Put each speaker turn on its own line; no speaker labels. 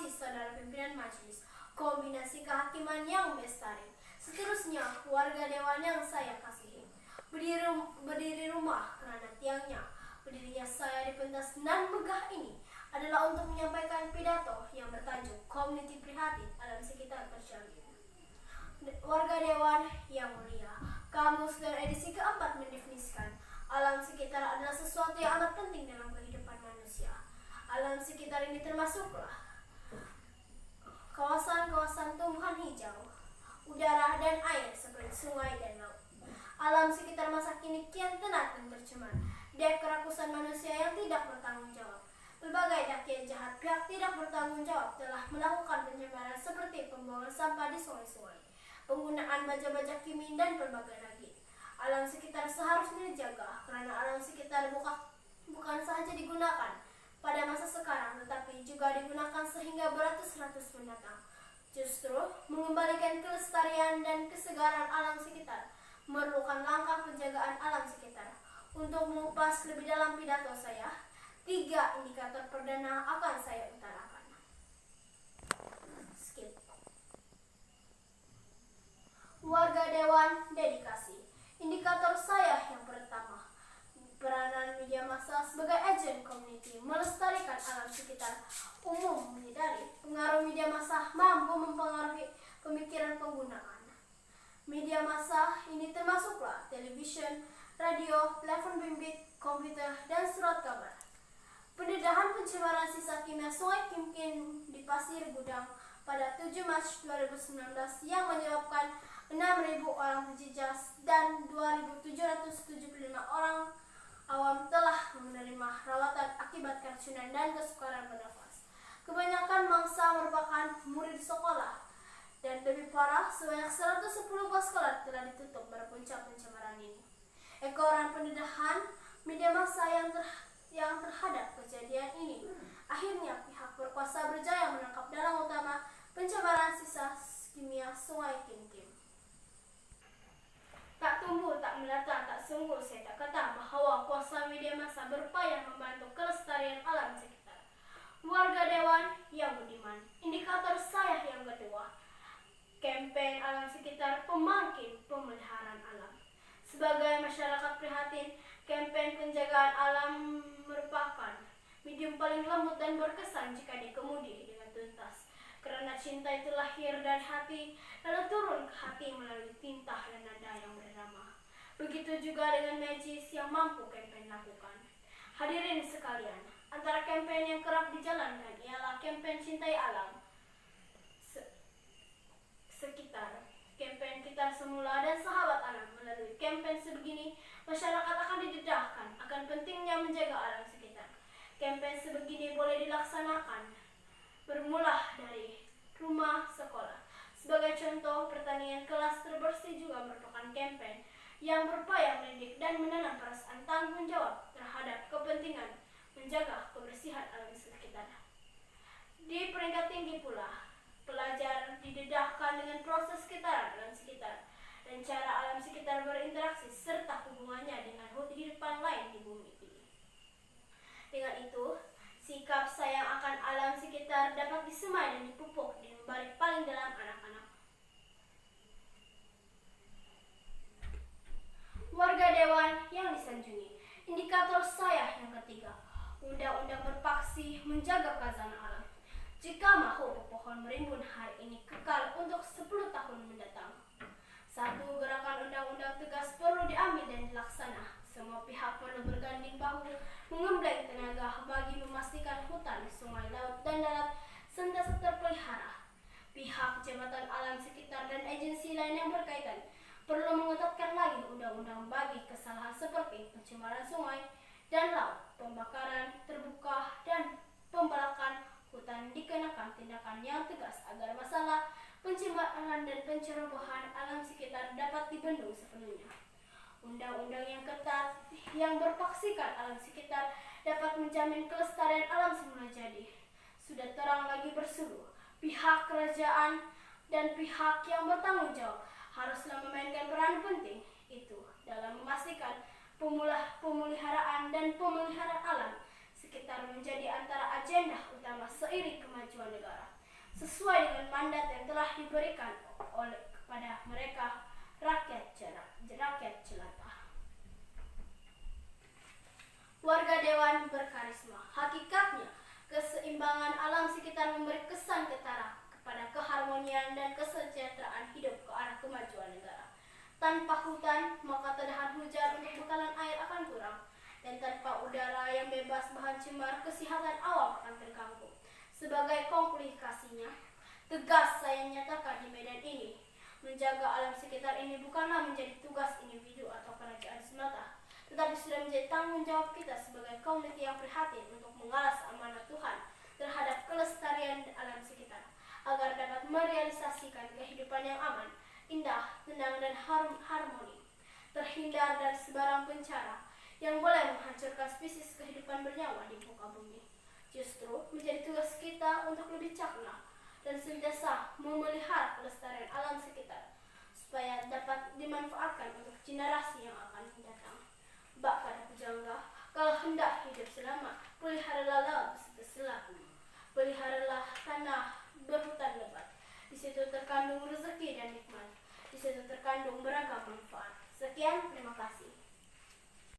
kasih saudara pimpinan majelis, kombinasi kehakiman yang bestari. Seterusnya, warga dewan yang saya kasihi, berdiri rumah kerana tiangnya. Berdirinya saya di pentas nan megah ini adalah untuk menyampaikan pidato yang bertajuk Komuniti Prihatin Alam Sekitar Terjamin. Warga dewan yang mulia, kamus dan edisi keempat mendefinisikan alam sekitar adalah sesuatu yang amat penting dalam kehidupan manusia. Alam sekitar ini termasuklah kawasan-kawasan tumbuhan hijau, udara dan air seperti sungai dan laut. Alam sekitar masa kini kian tenat dan tercemar dari kerakusan manusia yang tidak bertanggung jawab. Berbagai dakian jahat pihak tidak bertanggung jawab telah melakukan pencemaran seperti pembuangan sampah di sungai-sungai, penggunaan baja-baja kimia dan berbagai lagi. Alam sekitar seharusnya dijaga karena alam sekitar bukan sahaja digunakan pada masa sekarang tetapi juga digunakan sehingga beratus-ratus mendatang. Justru mengembalikan kelestarian dan kesegaran alam sekitar memerlukan langkah penjagaan alam sekitar. Untuk mengupas lebih dalam pidato saya, 3 indikator perdana akan saya utarakan. Skip. Warga dewan dedikasi. Indikator saya yang pertama, peranan media massa sebagai agen komuniti melestarikan alam sekitar. Umum menyadari pengaruh media massa mampu mempengaruhi pemikiran penggunaan. Media massa ini termasuklah televisyen, radio, telepon bimbit, komputer, dan surat kabar. Pendedahan pencemaran sisa kimia Sungai Kimkin di Pasir Gudang pada 7 Maret 2019 yang menyebabkan 6.000 orang terjejas dan 2.775 orang awam telah menerima rawatan akibat keracunan dan kesukaran bernafas. Kebanyakan mangsa merupakan murid sekolah dan lebih parah, sebanyak 110 buah sekolah telah ditutup pada puncak pencemaran ini. Ekoran pendedahan media massa yang terhadap kejadian ini. Akhirnya pihak berkuasa berjaya menangkap dalang utama pencemaran sisa kimia Sungai Kimkim. Tak tumbuh, tak melata, tak sungguh saya tak kata bahwa kuasa media massa berupaya membantu kelestarian alam sekitar. Warga dewan yang budiman. Indikator saya yang kedua, kampanye alam sekitar pemangkin pemeliharaan alam. Sebagai masyarakat prihatin, kampanye penjagaan alam merupakan medium paling lembut dan berkesan jika dikemudi dengan tuntas. Karena cinta itu lahir dari hati, lalu turun ke hati melalui tinta dan nada yang berirama. Begitu juga dengan magis yang mampu kampanye lakukan. Hadirin sekalian, antara kampanye yang kerap dijalankan ialah kampanye cintai alam sekitar. Kampanye kita semula dan sahabat alam. Melalui kampanye sebegini, masyarakat akan didedahkan akan pentingnya menjaga alam sekitar. Kampanye sebegini boleh dilaksanakan bermula dari rumah sekolah. Sebagai contoh, pertanian kelas terbersih juga merupakan kampanye yang berupaya mendidik dan menanam perasaan tanggung jawab terhadap kepentingan menjaga kebersihan alam sekitar. Di peringkat tinggi pula, pelajar didedahkan dengan proses sekitaran alam sekitar dan cara alam sekitar berinteraksi serta hubungannya dengan kehidupan lain di bumi ini. Dengan itu, sikap sayang akan alam sekitar dapat disemai dan dipupuk di membalik paling dalam anak-anak. Warga dewan yang disanjungi. Indikator saya yang ketiga, undang-undang berpaksi menjaga khazanah alam. Jika mahu pohon merimbun hari ini kekal untuk 10 tahun mendatang. 1. Gerakan undang-undang tegas perlu diambil dan dilaksana. Semua pihak perlu berganding bahu mengembleng tenaga bagi memastikan hutan, sungai, laut, dan darat sentiasa terpelihara. Pihak Jabatan Alam Sekitar dan agensi lain yang berkaitan perlu mengetatkan lagi undang-undang bagi kesalahan seperti pencemaran sungai dan laut, pembakaran terbuka, dan pembalakan hutan dikenakan tindakan yang tegas agar masalah pencemaran dan pencerobohan alam sekitar dapat dibendung sepenuhnya. Undang-undang yang ketat yang berpaksikan alam sekitar dapat menjamin kelestarian alam semula jadi. Sudah terang lagi berseru, pihak kerajaan dan pihak yang bertanggung jawab haruslah memainkan peran penting itu dalam memastikan pemeliharaan dan pemeliharaan alam sekitar menjadi antara agenda utama seiring kemajuan negara, sesuai dengan mandat yang telah diberikan oleh kepada mereka rakyat jelata. Warga Dewan berkarisma. Hakikatnya, keseimbangan alam sekitar memberi kesan ketara kepada keharmonian dan kesejahteraan hidup ke arah kemajuan negara. Tanpa hutan, maka tedahan hujan untuk bekalan air akan kurang. Dan tanpa udara yang bebas bahan cemar, kesehatan awam akan terganggu. Sebagai konklusinya, tegas saya nyatakan di medan ini, menjaga alam sekitar ini bukanlah menjadi tugas individu atau kerajaan semata, tetapi sudah menjadi tanggung jawab kita sebagai komuniti yang prihatin untuk mengalas amanat Tuhan terhadap kelestarian alam sekitar, agar dapat merealisasikan kehidupan yang aman, indah, tenang, dan harmoni, terhindar dari sebarang bencana yang boleh menghancurkan spesies kehidupan bernyawa di muka bumi. Justru menjadi tugas kita untuk lebih cakna dan sentiasa memelihara kelestarian alam sekitar supaya dapat dimanfaatkan untuk generasi yang akan datang. Bak pada pujangga,